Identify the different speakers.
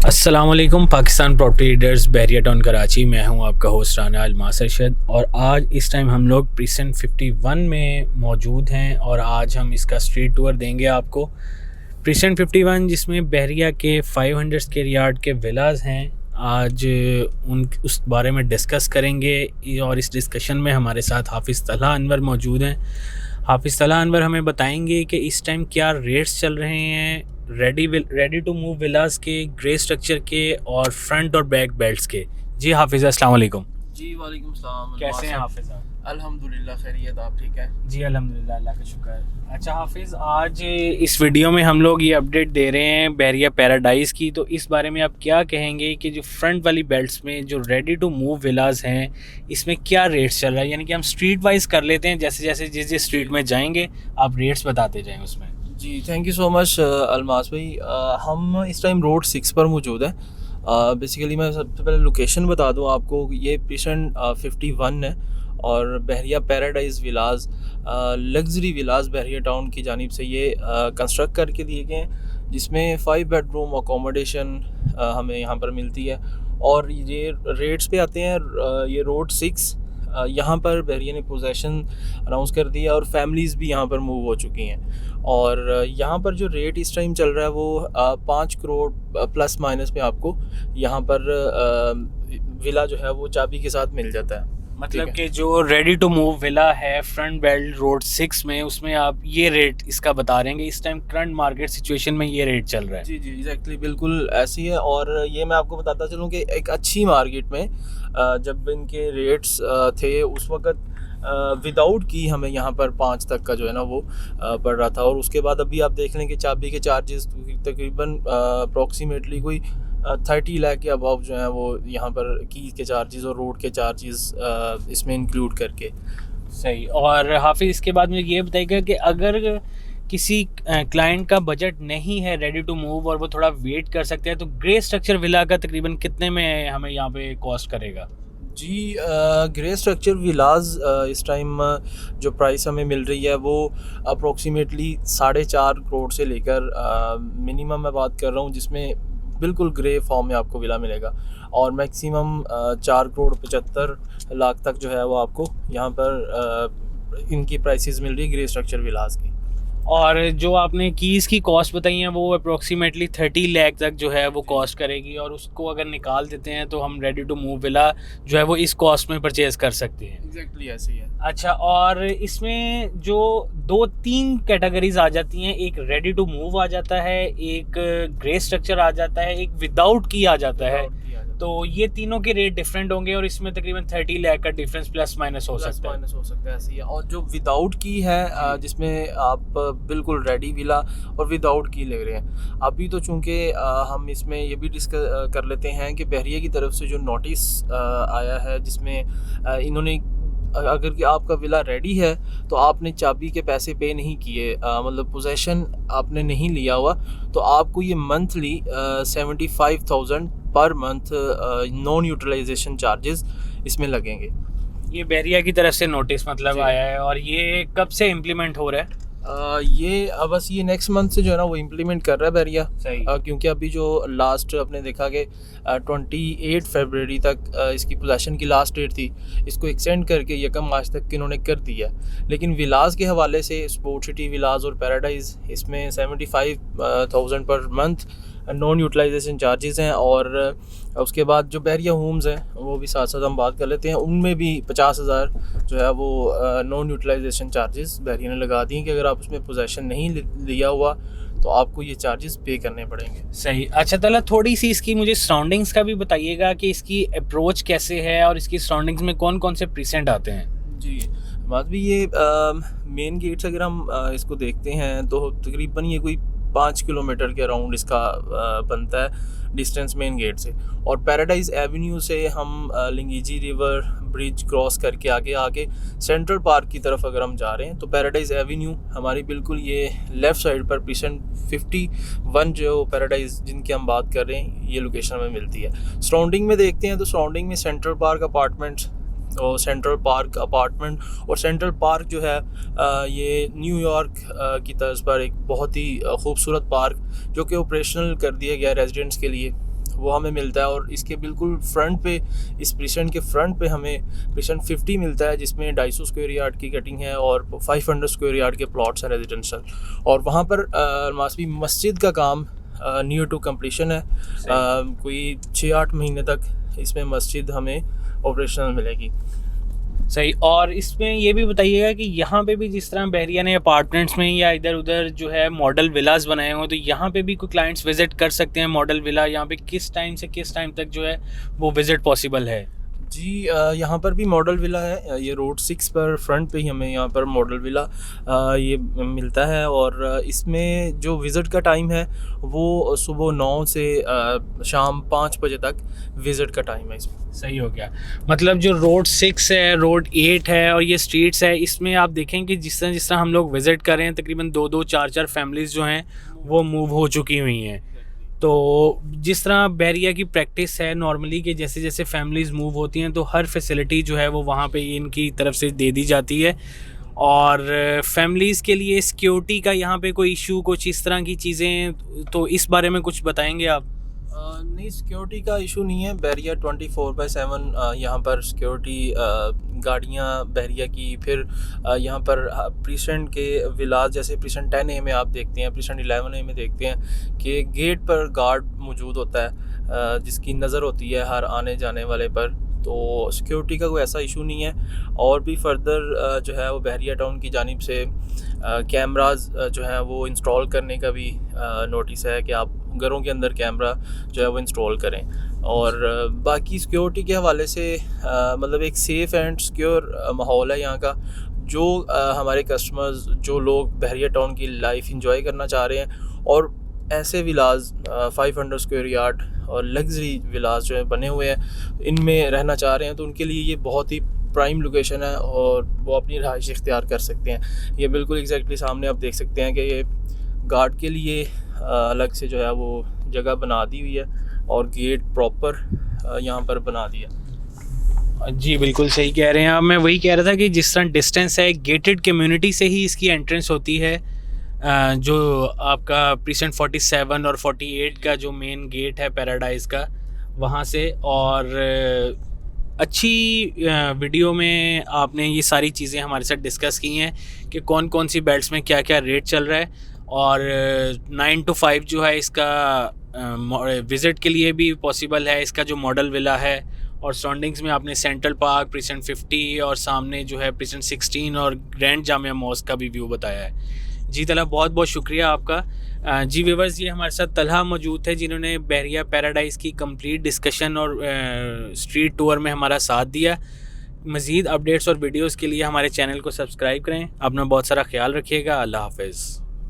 Speaker 1: अस्सलाम वालेकुम Pakistan property readers बहरिया town Karachi. मैं हूं आपका होस्ट राना अलमास अरशद और आज इस टाइम हम लोग प्रीसेंट 51 में मौजूद हैं और आज हम इसका स्ट्रीट टूर देंगे आपको। प्रीसेंट 51 जिसमें बहरिया के 500 स्क्वायर यार्ड के विलाज हैं। आज उस बारे में डिस्कस करेंगे और इस डिस्कशन में हमारे साथ हाफिज़ तलहा अनवर मौजूद हैं। हाफिज़ तलहा अनवर हमें बताएंगे कि इस टाइम क्या रेट्स चल रहे हैं रेडी टू मूव विलास के, ग्रे स्ट्रक्चर के और फ्रंट और बैक बेल्ट्स के। जी हाफिज़ अस्सलाम वालेकुम।
Speaker 2: जी वालेकुम सलाम।
Speaker 1: कैसे हैं हाफिज़ आप?
Speaker 2: अल्हम्दुलिल्लाह खैरियत, आप ठीक है?
Speaker 1: जी अल्हम्दुलिल्लाह, अल्लाह का शुक्र। अच्छा हाफिज़, आज इस वीडियो में हम लोग ये अपडेट दे रहे हैं बहरिया पैराडाइज़ की, तो इस बारे में आप क्या कहेंगे कि जो फ्रंट वाली बेल्ट्स में जो रेडी टू मूव विलास हैं इसमें क्या रेट्स चल रहा है? यानी कि हम स्ट्रीट वाइज कर लेते हैं, जैसे जैसे जिस स्ट्रीट में जाएंगे आप रेट्स बताते जाएँ उसमें।
Speaker 2: जी thank you so much Almas भाई। हम इस टाइम रोड 6 पर मौजूद हैं। बेसिकली मैं सबसे पहले लोकेशन बता दूं आपको, ये प्रीसेंट 51 है और बहरिया पैराडाइज़ विलाज लग्जरी विलाज बहरिया टाउन की जानिब से ये कंस्ट्रक्ट करके दिए गए हैं, जिसमें 5 बेडरूम अकोमोडेशन हमें यहाँ पर मिलती है। और ये रेट्स पे आते हैं, ये रोड 6 यहाँ पर बहरिया ने पोजेसन अनाउंस कर दिया और फैमिलीज़ भी यहाँ पर मूव हो चुकी हैं। और यहाँ पर जो रेट इस टाइम चल रहा है वो 5 करोड़ प्लस माइनस में आपको यहाँ पर विला जो है वो चाबी के साथ मिल जाता है।
Speaker 1: मतलब कि जो रेडी टू मूव विला है फ्रंट बेल्ट रोड 6 में, उसमें आप ये रेट इसका बता रहे हैं कि इस टाइम करंट मार्केट सिचुएशन में ये रेट चल रहा है।
Speaker 2: जी जी एग्जैक्टली, बिल्कुल ऐसी है। और ये मैं आपको बताता चलूँ कि एक अच्छी मार्केट में जब इनके रेट्स थे उस वक्त विदाउट की हमें यहाँ पर 5 तक का जो है ना वो पड़ रहा था। और उसके बाद अभी आप देख लें कि चाबी के चार्जेस तकरीबन अप्रॉक्सीमेटली कोई 30 लाख के अबाव जो है वो यहाँ पर की के चार्जेस और रोड के चार्जेस इसमें इंक्लूड करके।
Speaker 1: सही। और हाफिज़ इसके बाद मुझे ये बताइएगा कि अगर किसी क्लाइंट का बजट नहीं है रेडी टू मूव और वो थोड़ा वेट कर सकते हैं, तो ग्रे स्ट्रक्चर विला का तकरीबन कितने में हमें यहाँ पे कॉस्ट करेगा?
Speaker 2: जी ग्रे स्ट्रक्चर विलाज इस टाइम जो प्राइस हमें मिल रही है वो अप्रोक्सीमेटली 4.5 करोड़ से लेकर मिनिमम मैं बात कर रहा हूँ, जिसमें बिल्कुल ग्रे फॉर्म में आपको विला मिलेगा। और मैक्सिमम 4 करोड़ 75 लाख तक जो है वो आपको यहाँ पर इनकी प्राइसेस मिल रही है ग्रे स्ट्रक्चर विलाज की।
Speaker 1: और जो आपने कीज़ की कॉस्ट बताई है वो अप्रोक्सीमेटली 30 लाख तक जो है वो कॉस्ट करेगी, और उसको अगर निकाल देते हैं तो हम रेडी टू मूव विला जो है वो इस कॉस्ट में परचेज़ कर सकते हैं।
Speaker 2: एग्जैक्टली ऐसे ही है।
Speaker 1: अच्छा, और इसमें जो 2-3 कैटेगरीज आ जाती हैं, एक रेडी टू मूव आ जाता है, एक ग्रे स्ट्रक्चर आ जाता है, एक विदाउट की आ जाता है। तो ये तीनों के रेट डिफरेंट होंगे और इसमें तकरीबन 30 लाख का डिफरेंस प्लस माइनस हो सकता है।
Speaker 2: ऐसी है। और जो विदाउट की है जिसमें आप बिल्कुल रेडी विला और विदाउट की ले रहे हैं, अभी तो चूंकि हम इसमें ये भी डिस्कस कर लेते हैं कि बहरिया की तरफ से जो नोटिस आया है जिसमें इन्होंने अगर कि आपका विला रेडी है तो आपने चाबी के पैसे पे नहीं किए, मतलब पोजेसन आपने नहीं लिया हुआ, तो आपको ये monthly 75,000 per month non utilisation charges इसमें लगेंगे।
Speaker 1: ये बहरिया की तरफ से नोटिस मतलब आया है। और ये कब से इम्प्लीमेंट हो रहा है?
Speaker 2: ये बस ये नेक्स्ट मंथ से जो है ना वो इम्प्लीमेंट कर रहा है बहरिया।
Speaker 1: सही।
Speaker 2: क्योंकि अभी जो लास्ट आपने देखा कि 28 फरवरी तक इसकी पोजेसन की लास्ट डेट थी, इसको एक्सटेंड करके 1 मार्च तक इन्होंने कर दिया। लेकिन विलास के हवाले से स्पोर्ट सिटी विलास और पैराडाइज इसमें 75,000 per month non utilisation charges हैं। और उसके बाद जो बहरिया होम्स हैं वो भी साथ साथ हम बात कर लेते हैं, उनमें भी 50,000 जो है वो नॉन यूटिलाइजेशन चार्जेस बहरिया ने लगा दी कि अगर आप उसमें पोजेसन नहीं लिया हुआ तो आपको ये चार्जेस पे करने पड़ेंगे।
Speaker 1: सही। अच्छा तला, थोड़ी सी इसकी मुझे सराउंडिंग्स का भी बताइएगा कि इसकी अप्रोच कैसे है और इसकी सराउंडिंग्स में कौन कौन से प्रीसेंट आते हैं।
Speaker 2: जी बात भी ये मेन गेट से अगर हम इसको देखते हैं तो तकरीबन ये कोई 5 किलोमीटर के अराउंड इसका बनता है डिस्टेंस मेन गेट से। और पैराडाइज एवेन्यू से हम लिंगीजी रिवर ब्रिज क्रॉस करके आगे सेंट्रल पार्क की तरफ अगर हम जा रहे हैं तो पैराडाइज एवेन्यू हमारी बिल्कुल ये लेफ़्ट साइड पर प्रीसेंट 51 जो पैराडाइज जिनकी हम बात कर रहे हैं ये लोकेशन में मिलती है। सराउंडिंग में देखते हैं तो सराउंडिंग में सेंट्रल पार्क अपार्टमेंट्स और सेंट्रल पार्क अपार्टमेंट, और सेंट्रल पार्क जो है ये न्यूयॉर्क की तर्ज पर एक बहुत ही खूबसूरत पार्क जो कि ऑपरेशनल कर दिया गया रेजिडेंट्स के लिए। वो हमें मिलता है। और इसके बिल्कुल फ्रंट पे, इस प्रीसेंट के फ्रंट पे हमें प्रीसेंट 50 मिलता है, जिसमें 250 स्क्वायर यार्ड की कटिंग है और 500 स्क्वायर यार्ड के प्लॉट्स हैं रेजिडेंशियल। और वहाँ पर अलमासवी मस्जिद का काम नियर टू कंप्लीशन है। कोई 6-8 महीने तक इसमें मस्जिद हमें ऑपरेशनल मिलेगी।
Speaker 1: सही। और इसमें ये भी बताइएगा कि यहाँ पे भी जिस तरह बहरिया ने अपार्टमेंट्स में या इधर उधर जो है मॉडल विलास बनाए हुए हैं, तो यहाँ पे भी कोई क्लाइंट्स विजिट कर सकते हैं मॉडल विला? यहाँ पे किस टाइम से किस टाइम तक जो है वो विजिट पॉसिबल है?
Speaker 2: जी, यहाँ पर भी मॉडल विला है। ये रोड 6 पर फ्रंट पे ही हमें यहाँ पर मॉडल विला ये मिलता है। और इसमें जो विज़िट का टाइम है वो सुबह 9 से शाम 5 बजे तक विज़िट का टाइम है इसमें।
Speaker 1: सही हो गया। मतलब जो रोड 6 है, रोड 8 है और ये स्ट्रीट्स है, इसमें आप देखें कि जिस तरह हम लोग विज़िट कर रहे हैं, तकरीबन 2-2 4-4 फैमिलीज़ जो हैं वो मूव हो चुकी हुई हैं। तो जिस तरह बहरिया की प्रैक्टिस है नॉर्मली कि जैसे जैसे फैमिलीज़ मूव होती हैं तो हर फैसिलिटी जो है वो वहाँ पे इनकी तरफ से दे दी जाती है। और फैमिलीज़ के लिए सिक्योरिटी का यहाँ पे कोई इशू, कुछ इस तरह की चीज़ें, तो इस बारे में कुछ बताएंगे आप?
Speaker 2: नहीं, सिक्योरिटी का इशू नहीं है। बहरिया 24/7 यहाँ पर सिक्योरिटी गाड़ियाँ बहरिया की, फिर यहाँ पर प्रीसेंट के विलास जैसे प्रीसेंट 10A में आप देखते हैं, प्रीसेंट 11A में देखते हैं कि गेट पर गार्ड मौजूद होता है जिसकी नज़र होती है हर आने जाने वाले पर। तो सिक्योरिटी का कोई ऐसा इशू नहीं है। और भी फर्दर जो है वो बहरिया टाउन की जानिब से कैमराज जो है वो इंस्टॉल करने का भी नोटिस है कि आप घरों के अंदर कैमरा जो है वो इंस्टॉल करें। और बाकी सिक्योरिटी के हवाले से मतलब एक सेफ़ एंड सिक्योर माहौल है यहाँ का। जो हमारे कस्टमर्स, जो लोग बहरिया टाउन की लाइफ इंजॉय करना चाह रहे हैं और ऐसे विलास 500 स्क्वायर यार्ड और लग्जरी विलास जो है बने हुए हैं, इनमें रहना चाह रहे हैं, तो उनके लिए ये बहुत ही प्राइम लोकेशन है और वो अपनी रहाइश इख्तियार कर सकते हैं। ये बिल्कुल एग्जैक्टली सामने आप देख सकते हैं कि ये गार्ड के लिए अलग से जो है वो जगह बना दी हुई है और गेट प्रॉपर यहाँ पर बना दिया।
Speaker 1: जी बिल्कुल सही कह रहे हैं आप। मैं वही कह रहा था कि जिस तरह डिस्टेंस है, गेटेड कम्युनिटी से ही इसकी एंट्रेंस होती है, जो आपका प्रीसेंट 47 और 48 का जो मेन गेट है पैराडाइज का, वहाँ से। और अच्छी वीडियो में आपने ये सारी चीज़ें हमारे साथ डिस्कस की हैं कि कौन कौन सी बेल्ट्स में क्या क्या रेट चल रहा है। और 9 to 5 जो है इसका विज़िट के लिए भी पॉसिबल है, इसका जो मॉडल विला है। और सराउंडिंग्स में आपने सेंट्रल पार्क, प्रीसेंट 50 और सामने जो है प्रीसेंट 16 और ग्रैंड जामिया मॉस्क का भी व्यू बताया है। जी तलहा, बहुत बहुत शुक्रिया आपका। जी व्यूअर्स, ये हमारे साथ तलहा मौजूद है जिन्होंने बहरिया पैराडाइज़ की कंप्लीट डिस्कशन और स्ट्रीट टूर में हमारा साथ दिया। मज़ीद अपडेट्स और वीडियोज़ के लिए हमारे चैनल को सब्सक्राइब करें। अपना बहुत सारा ख्याल रखिएगा। अल्लाह हाफ़िज़।